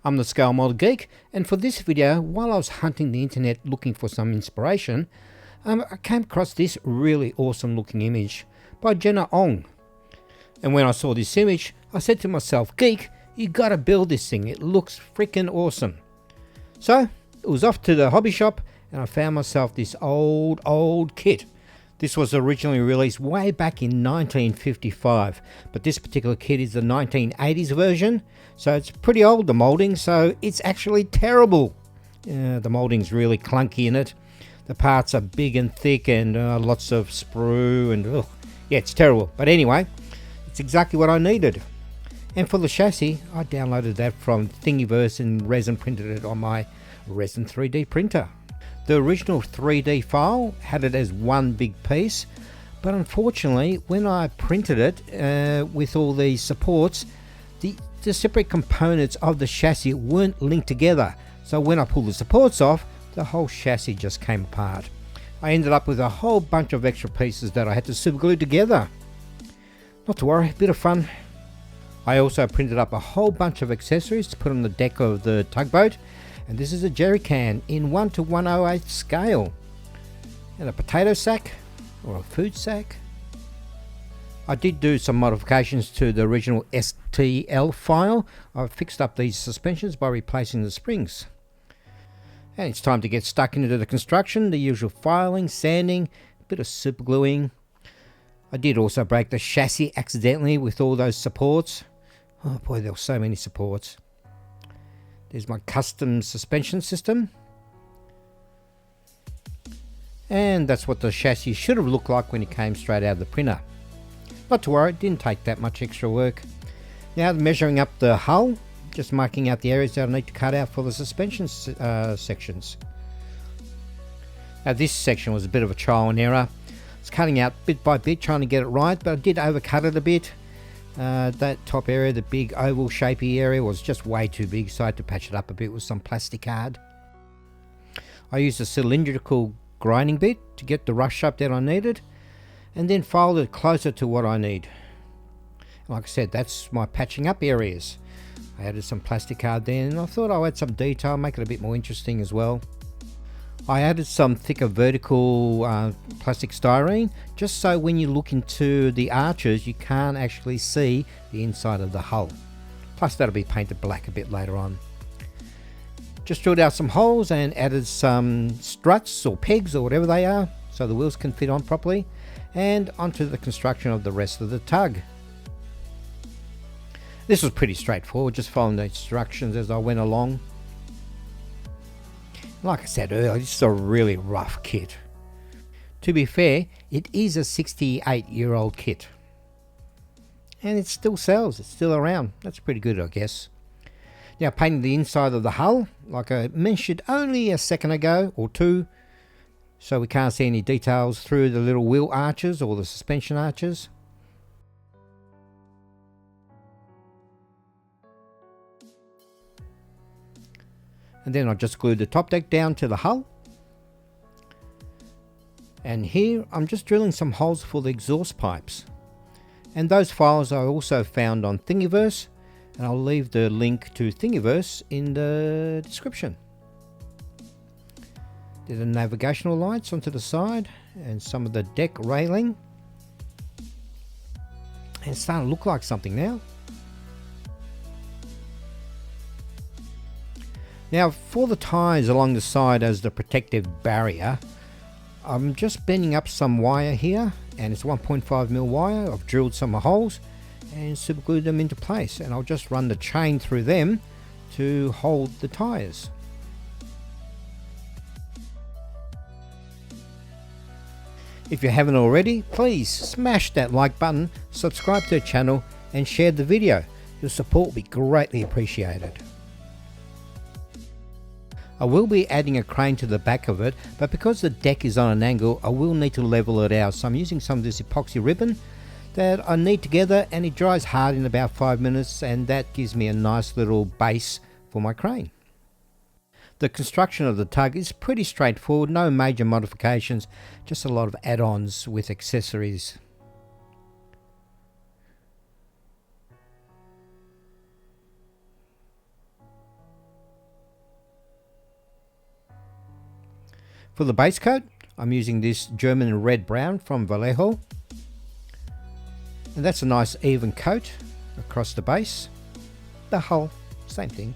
I'm the Scale Model Geek, and for this video, while I was hunting the internet looking for some inspiration, I came across this really awesome looking image by Jenna Ong. And when I saw this image, I said to myself, Geek, you gotta build this thing, it looks freaking awesome. So, it was off to the hobby shop and I found myself this old kit. This was originally released way back in 1955, but this particular kit is the 1980s version, so it's pretty old, the moulding, so it's actually terrible. The moulding's really clunky in it. The parts are big and thick and lots of sprue and yeah, it's terrible. But anyway, it's exactly what I needed. And for the chassis, I downloaded that from Thingiverse and resin printed it on my resin 3D printer. The original 3D file had it as one big piece, but unfortunately when I printed it with all these supports, the separate components of the chassis weren't linked together. So when I pulled the supports off, the whole chassis just came apart. I ended up with a whole bunch of extra pieces that I had to super glue together. Not to worry, a bit of fun. I also printed up a whole bunch of accessories to put on the deck of the tugboat. And this is a jerry can in 1:108 scale. And a potato sack, or a food sack. I did do some modifications to the original STL file. I fixed up these suspensions by replacing the springs. And it's time to get stuck into the construction. The usual filing, sanding, a bit of super gluing. I did also break the chassis accidentally with all those supports. Oh boy, there were so many supports. There's my custom suspension system. And that's what the chassis should have looked like when it came straight out of the printer. Not to worry, it didn't take that much extra work. Now measuring up the hull, just marking out the areas that I need to cut out for the suspension sections. Now this section was a bit of a trial and error. I was cutting out bit by bit trying to get it right, but I did overcut it a bit. That top area, the big oval shapey area, was just way too big, so I had to patch it up a bit with some plastic card. I used a cylindrical grinding bit to get the rough shape that I needed, and then filed it closer to what I need. Like I said, that's my patching up areas. I added some plastic card there, and I thought I'll add some detail, make it a bit more interesting as well. I added some thicker vertical plastic styrene, just so when you look into the arches you can't actually see the inside of the hull. Plus that'll be painted black a bit later on. Just drilled out some holes and added some struts or pegs or whatever they are, so the wheels can fit on properly, and onto the construction of the rest of the tug. This was pretty straightforward, just following the instructions as I went along. Like I said earlier, this is a really rough kit. To be fair, it is a 68-year-old kit. And it still sells, it's still around. That's pretty good, I guess. Now painting the inside of the hull, like I mentioned only a second ago, or two, so we can't see any details through the little wheel arches or the suspension arches. And then I just glued the top deck down to the hull. And here I'm just drilling some holes for the exhaust pipes. And those files I also found on Thingiverse, and I'll leave the link to Thingiverse in the description. Did the navigational lights onto the side and some of the deck railing. And it's starting to look like something now. Now for the ties along the side as the protective barrier, I'm just bending up some wire here, and it's 1.5mm wire. I've drilled some holes and super glued them into place, and I'll just run the chain through them to hold the tires. If you haven't already, please smash that like button, subscribe to the channel and share the video. Your support will be greatly appreciated. I will be adding a crane to the back of it, but because the deck is on an angle, I will need to level it out. So I'm using some of this epoxy ribbon that I knead together, and it dries hard in about 5 minutes, and that gives me a nice little base for my crane. The construction of the tug is pretty straightforward, no major modifications, just a lot of add-ons with accessories. For the base coat, I'm using this German red brown from Revell, and that's a nice even coat across the base. The hull, same thing.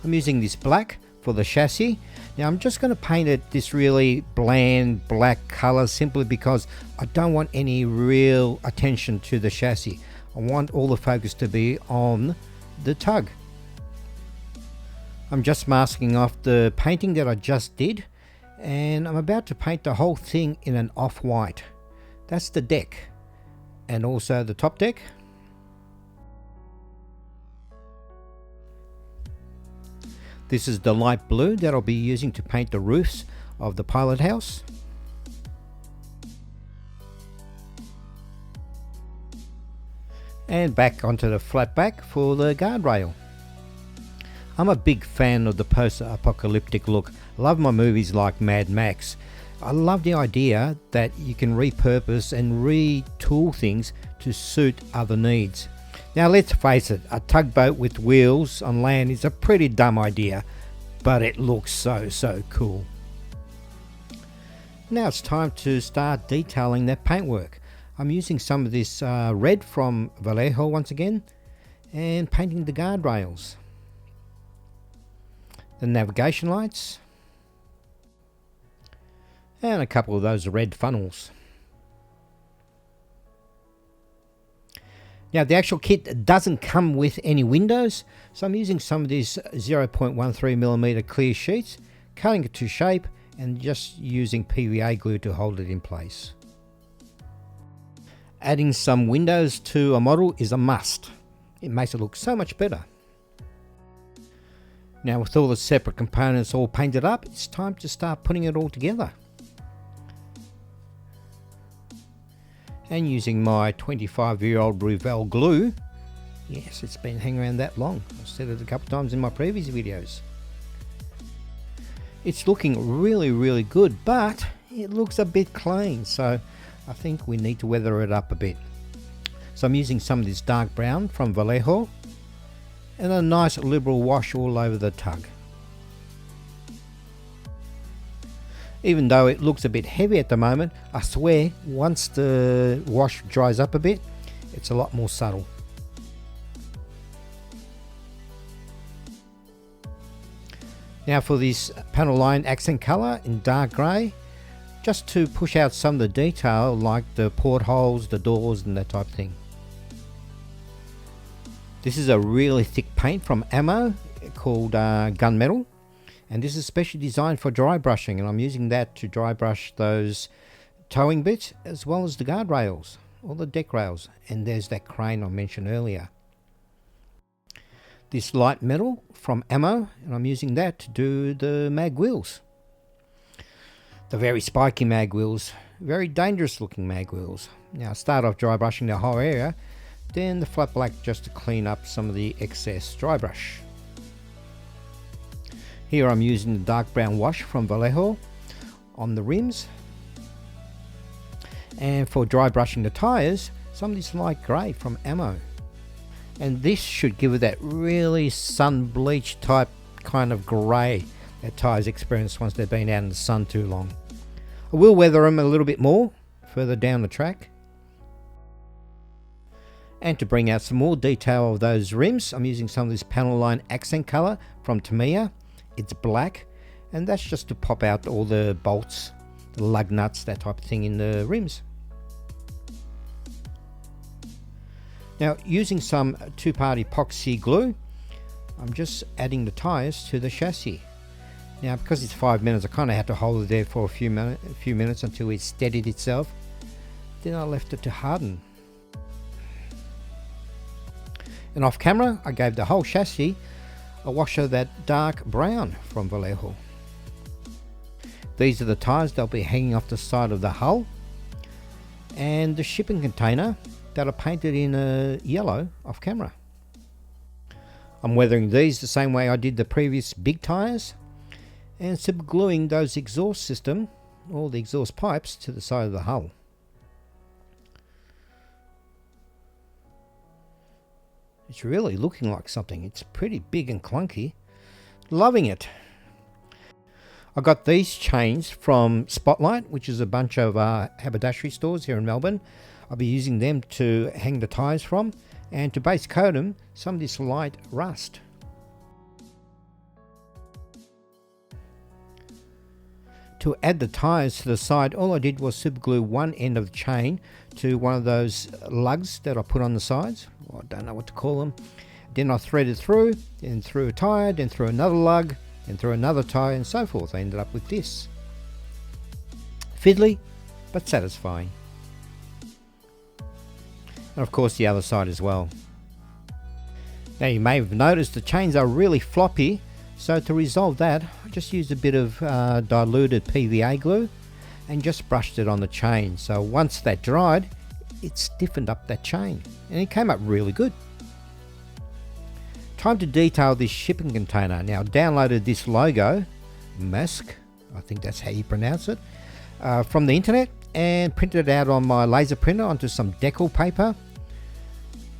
I'm using this black for the chassis. Now I'm just going to paint it this really bland black color simply because I don't want any real attention to the chassis. I want all the focus to be on the tug. I'm just masking off the painting that I just did, and I'm about to paint the whole thing in an off-white. That's the deck and also the top deck. This is the light blue that I'll be using to paint the roofs of the pilot house. And back onto the flat back for the guardrail. I'm a big fan of the post-apocalyptic look. I love my movies like Mad Max. I love the idea that you can repurpose and retool things to suit other needs. Now let's face it, a tugboat with wheels on land is a pretty dumb idea, but it looks so cool. Now it's time to start detailing that paintwork. I'm using some of this red from Revell once again, and painting the guardrails, the navigation lights, and a couple of those red funnels. Now the actual kit doesn't come with any windows, so I'm using some of these 0.13mm clear sheets, cutting it to shape and just using PVA glue to hold it in place. Adding some windows to a model is a must. It makes it look so much better. Now with all the separate components all painted up, it's time to start putting it all together. And using my 25-year-old Revell glue. Yes, it's been hanging around that long. I've said it a couple of times in my previous videos. It's looking really good, but it looks a bit clean, so I think we need to weather it up a bit. So I'm using some of this dark brown from Revell and a nice liberal wash all over the tug. Even though it looks a bit heavy at the moment, I swear once the wash dries up a bit, it's a lot more subtle. Now for this panel line accent colour in dark grey, just to push out some of the detail like the portholes, the doors and that type of thing. This is a really thick paint from Ammo called gunmetal. And this is specially designed for dry brushing, and I'm using that to dry brush those towing bits as well as the guardrails, or the deck rails, and there's that crane I mentioned earlier. This light metal from Ammo, and I'm using that to do the mag wheels. The very spiky mag wheels, very dangerous looking mag wheels. Now I start off dry brushing the whole area, then the flat black just to clean up some of the excess dry brush. Here I'm using the dark brown wash from Revell on the rims, and for dry brushing the tyres, some of this light grey from Ammo. And this should give it that really sun bleach type kind of grey that tyres experience once they've been out in the sun too long. I will weather them a little bit more further down the track. And to bring out some more detail of those rims, I'm using some of this panel line accent colour from Tamiya. It's black, and that's just to pop out all the bolts, the lug nuts, that type of thing in the rims. Now using some two-part epoxy glue, I'm just adding the tyres to the chassis. Now because it's 5 minutes, I kind of had to hold it there for a few minutes until it steadied itself. Then I left it to harden. And off camera, I gave the whole chassis a wash of that dark brown from Revell. These are the tyres that'll be hanging off the side of the hull, and the shipping container that are painted in yellow off camera. I'm weathering these the same way I did the previous big tyres, and subgluing those exhaust system, or the exhaust pipes, to the side of the hull. It's really looking like something. It's pretty big and clunky. Loving it. I got these chains from Spotlight, which is a bunch of haberdashery stores here in Melbourne. I'll be using them to hang the tyres from, and to base coat them, some of this light rust. To add the tyres to the side, all I did was super glue one end of the chain to one of those lugs that I put on the sides. Well, I don't know what to call them. Then I threaded through, then through a tyre, then through another lug, and through another tyre, and so forth. I ended up with this. Fiddly, but satisfying. And of course the other side as well. Now you may have noticed the chains are really floppy, so to resolve that I just used a bit of diluted PVA glue and just brushed it on the chain. So once that dried, it stiffened up that chain and it came up really good. Time to detail this shipping container. Now I downloaded this logo, Mask, I think that's how you pronounce it, from the internet, and printed it out on my laser printer onto some decal paper.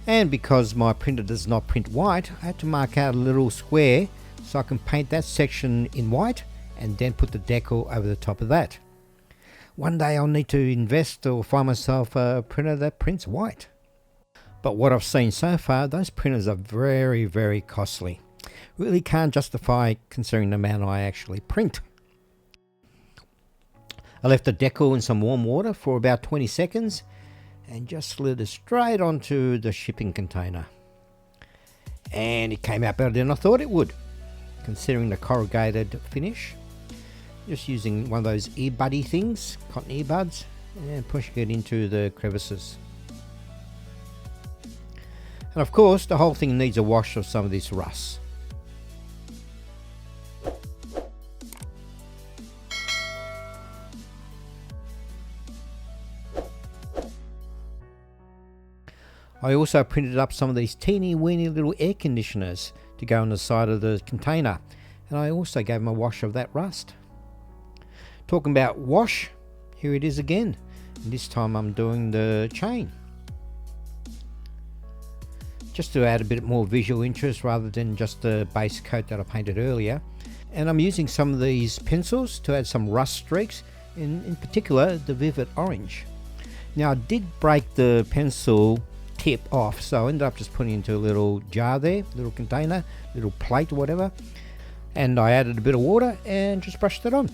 And because my printer does not print white, I had to mark out a little square so I can paint that section in white and then put the decal over the top of that. One day I'll need to invest or find myself a printer that prints white. But what I've seen so far, those printers are very, very costly. Really can't justify considering the amount I actually print. I left the decal in some warm water for about 20 seconds and just slid it straight onto the shipping container. And it came out better than I thought it would, considering the corrugated finish. Just using one of those earbuddy things, cotton earbuds, and pushing it into the crevices. And of course the whole thing needs a wash of some of this rust. I also printed up some of these teeny weeny little air conditioners to go on the side of the container, and I also gave them a wash of that rust. Talking about wash, here it is again, and this time I'm doing the chain. Just to add a bit more visual interest rather than just the base coat that I painted earlier. And I'm using some of these pencils to add some rust streaks, in particular the vivid orange. Now I did break the pencil tip off, so I ended up just putting it into a little jar there, little container, little plate or whatever, and I added a bit of water and just brushed it on.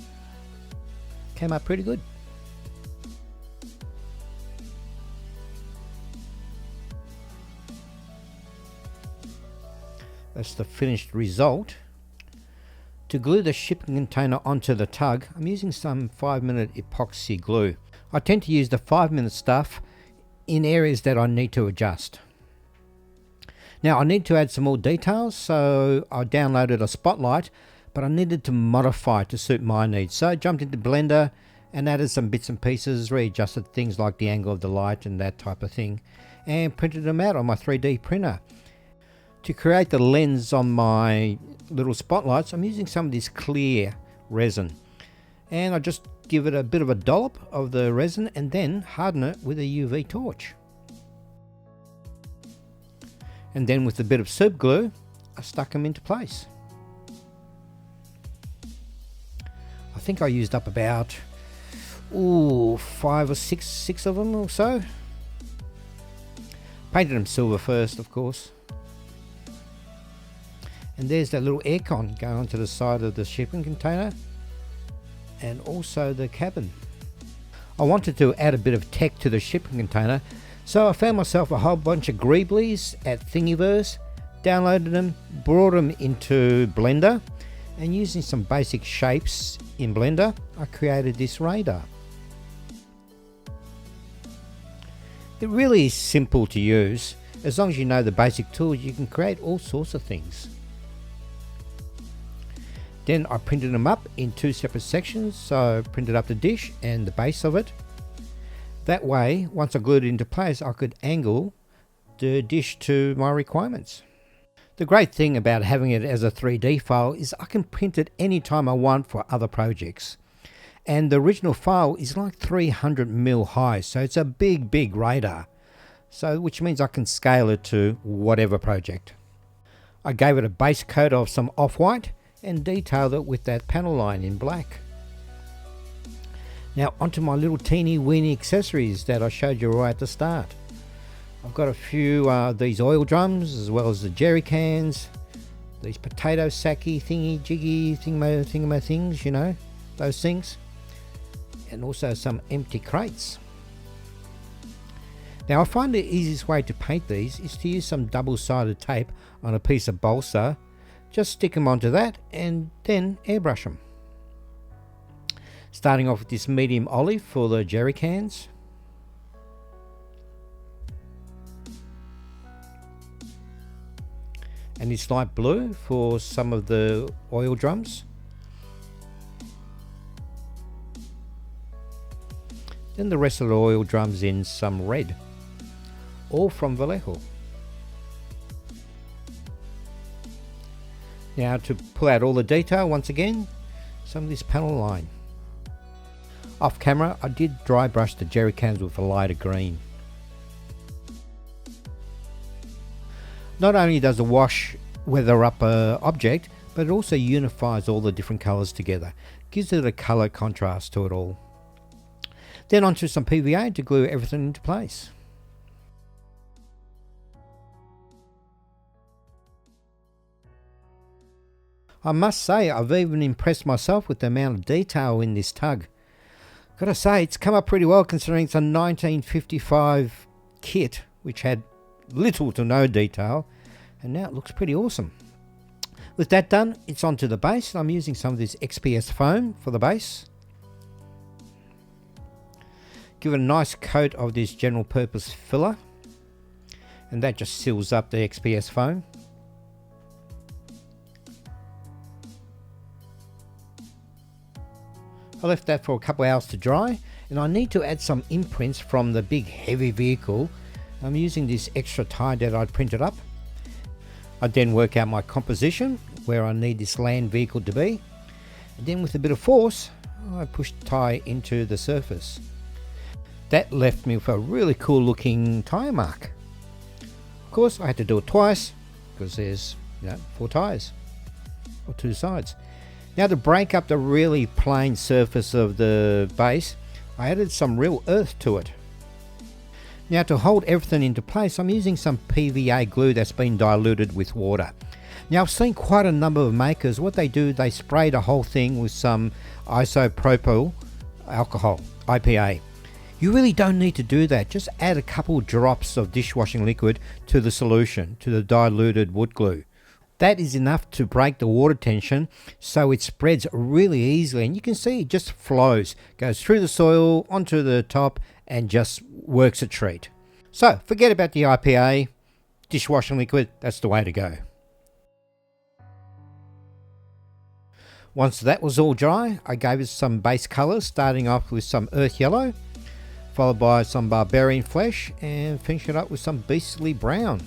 Came out pretty good. That's the finished result. To glue the shipping container onto the tug, I'm using some 5-minute epoxy glue. I tend to use the 5-minute stuff in areas that I need to adjust. Now I need to add some more details, so I downloaded a Spotlight, but I needed to modify it to suit my needs. So I jumped into Blender and added some bits and pieces, readjusted things like the angle of the light and that type of thing, and printed them out on my 3D printer. To create the lens on my little spotlights, I'm using some of this clear resin, and I just give it a bit of a dollop of the resin and then harden it with a UV torch. And then with a bit of super glue, I stuck them into place. I think I used up about 5 or 6 of them or so. Painted them silver first, of course. And there's that little aircon going onto the side of the shipping container and also the cabin. I wanted to add a bit of tech to the shipping container, so I found myself a whole bunch of greeblies at Thingiverse, downloaded them, brought them into Blender, and using some basic shapes in Blender, I created this radar. It really is simple to use. As long as you know the basic tools, you can create all sorts of things. Then I printed them up in 2 separate sections, so I printed up the dish and the base of it. That way, once I glued it into place, I could angle the dish to my requirements. The great thing about having it as a 3D file is I can print it anytime I want for other projects. And the original file is like 300mm high, so it's a big radar. So which means I can scale it to whatever project. I gave it a base coat of some off-white and detailed it with that panel line in black. Now onto my little teeny weeny accessories that I showed you right at the start. I've got a few these oil drums, as well as the jerry cans, these potato sacky thingy jiggy thingama things, you know, those things, and also some empty crates. Now I find the easiest way to paint these is to use some double-sided tape on a piece of balsa. Just stick them onto that and then airbrush them. Starting off with this medium olive for the jerry cans. And this light blue for some of the oil drums. Then the rest of the oil drums in some red, all from Revell. Now to pull out all the detail, once again, some of this panel line. Off camera, I did dry brush the jerry cans with a lighter green. Not only does the wash weather up an object, but it also unifies all the different colours together. Gives it a colour contrast to it all. Then onto some PVA to glue everything into place. I must say, I've even impressed myself with the amount of detail in this tug. Gotta say, it's come up pretty well considering it's a 1955 kit which had little to no detail, and now it looks pretty awesome. With that done, it's onto the base. I'm using some of this XPS foam for the base. Give it a nice coat of this general purpose filler, and that just seals up the XPS foam. I left that for a couple of hours to dry, and I need to add some imprints from the big heavy vehicle. I'm using this extra tie that I'd printed up. I then work out my composition, where I need this land vehicle to be, and then with a bit of force, I push the tie into the surface. That left me with a really cool looking tyre mark. Of course, I had to do it twice, because there's 4 tyres, or 2 sides. Now to break up the really plain surface of the base, I added some real earth to it. Now to hold everything into place, I'm using some PVA glue that's been diluted with water. Now I've seen quite a number of makers, what they do, they spray the whole thing with some isopropyl alcohol, IPA. You really don't need to do that, just add a couple drops of dishwashing liquid to the solution, to the diluted wood glue. That is enough to break the water tension, so it spreads really easily, and you can see it just flows, goes through the soil onto the top and just works a treat. So forget about the IPA, dishwashing liquid, that's the way to go. Once that was all dry, I gave it some base colours, starting off with some earth yellow, followed by some barbarian flesh, and finish it up with some beastly brown.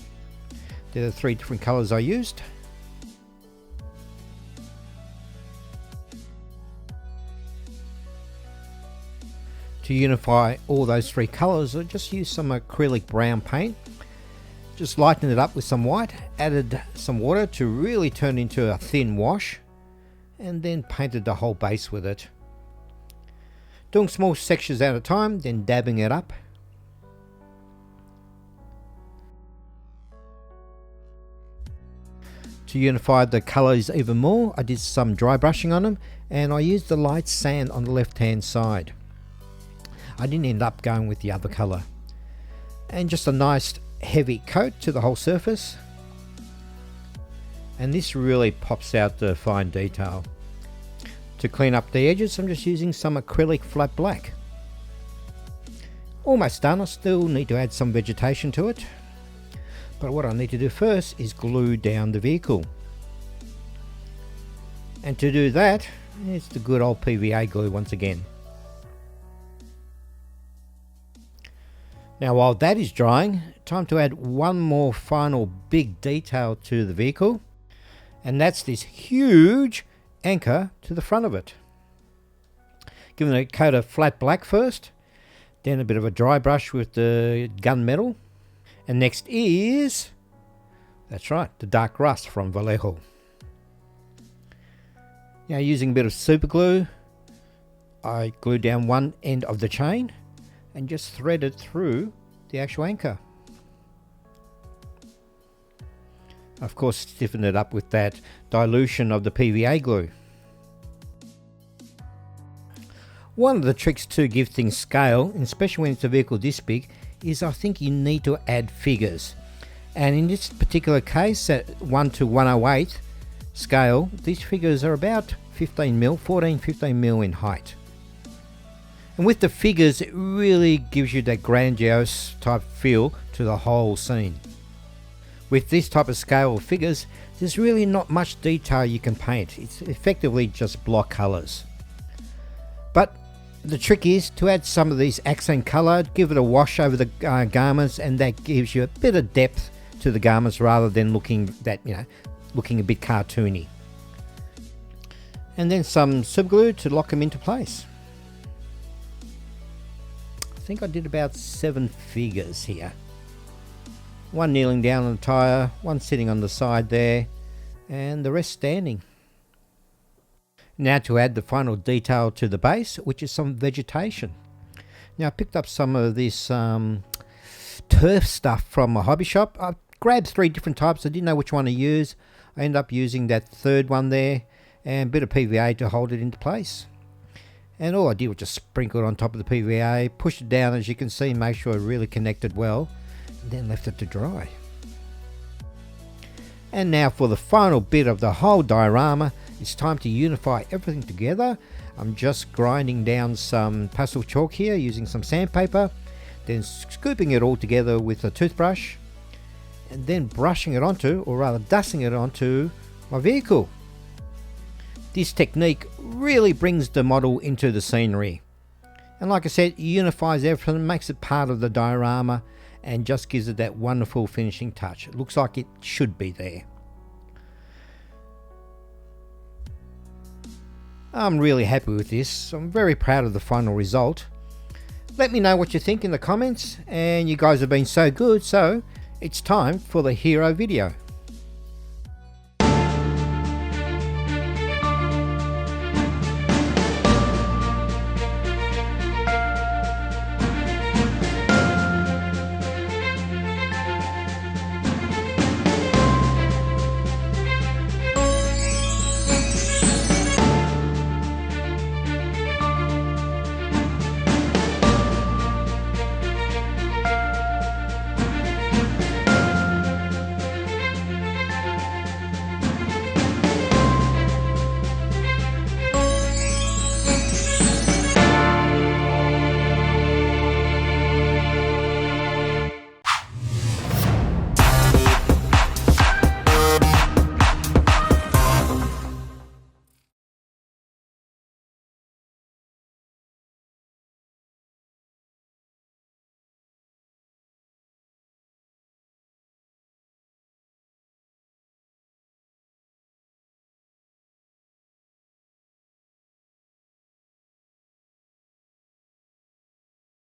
They're the 3 different colours I used. To unify all those 3 colours, I just used some acrylic brown paint, just lightened it up with some white, added some water to really turn into a thin wash, and then painted the whole base with it. Doing small sections at a time, then dabbing it up. To unify the colours even more, I did some dry brushing on them, and I used the light sand on the left hand side. I didn't end up going with the other colour. And just a nice heavy coat to the whole surface. And this really pops out the fine detail. To clean up the edges, I'm just using some acrylic flat black. Almost done. I still need to add some vegetation to it. But what I need to do first is glue down the vehicle. And to do that, it's the good old PVA glue once again. Now while that is drying, time to add one more final big detail to the vehicle, and that's this huge anchor to the front of it. Giving it a coat of flat black first, then a bit of a dry brush with the gunmetal, and next is, that's right, the dark rust from Revell. Now, using a bit of super glue, I glued down one end of the chain and just threaded through the actual anchor. Of course, stiffened it up with that dilution of the PVA glue. One of the tricks to give things scale, especially when it's a vehicle this big, is I think you need to add figures. And in this particular case, at 1:108 scale, these figures are about 14-15 in height. And with the figures, it really gives you that grandiose type feel to the whole scene. With this type of scale of figures, there's really not much detail you can paint. It's effectively just block colours. But the trick is to add some of these accent colour, give it a wash over the garments, and that gives you a bit of depth to the garments rather than looking a bit cartoony. And then some super glue to lock them into place. I think I did about 7 figures here. One kneeling down on the tyre, one sitting on the side there, and the rest standing. Now to add the final detail to the base, which is some vegetation. Now I picked up some of this turf stuff from a hobby shop. I grabbed 3 different types. I didn't know which one to use. I ended up using that third one there and a bit of PVA to hold it into place. And all I did was just sprinkle it on top of the PVA, push it down, as you can see, make sure it really connected well, and then left it to dry. And now for the final bit of the whole diorama, it's time to unify everything together. I'm just grinding down some pastel chalk here using some sandpaper, then scooping it all together with a toothbrush, and then brushing it onto, or rather dusting it onto, my vehicle. This technique really brings the model into the scenery. And like I said, it unifies everything, makes it part of the diorama, and just gives it that wonderful finishing touch. It looks like it should be there. I'm really happy with this. I'm very proud of the final result. Let me know what you think in the comments, and you guys have been so good, so it's time for the hero video.